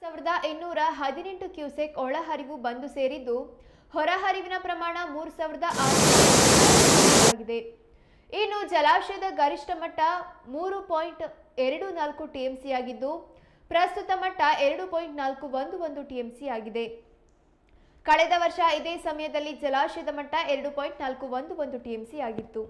1218 cusec ಒಳಹರಿವು ಬಂದು ಸೇರಿದ್ದು ಹೊರಹರಿವಿನ ಪ್ರಮಾಣ 3600 ಇನ್ನು ಜಲಾಶಯದ ಗರಿಷ್ಠ ಮಟ್ಟ 3.24 ಟಿಎಂಸಿ ಆಗಿದ್ದು ಪ್ರಸ್ತುತ ಮಟ್ಟ 2.411 ಟಿಎಂಸಿ ಆಗಿದೆ. ಕಳೆದ ವರ್ಷ ಇದೇ ಸಮಯದಲ್ಲಿ ಜಲಾಶಯದ ಮಟ್ಟ 2.411 ಟಿಎಂಸಿ ಆಗಿತ್ತು.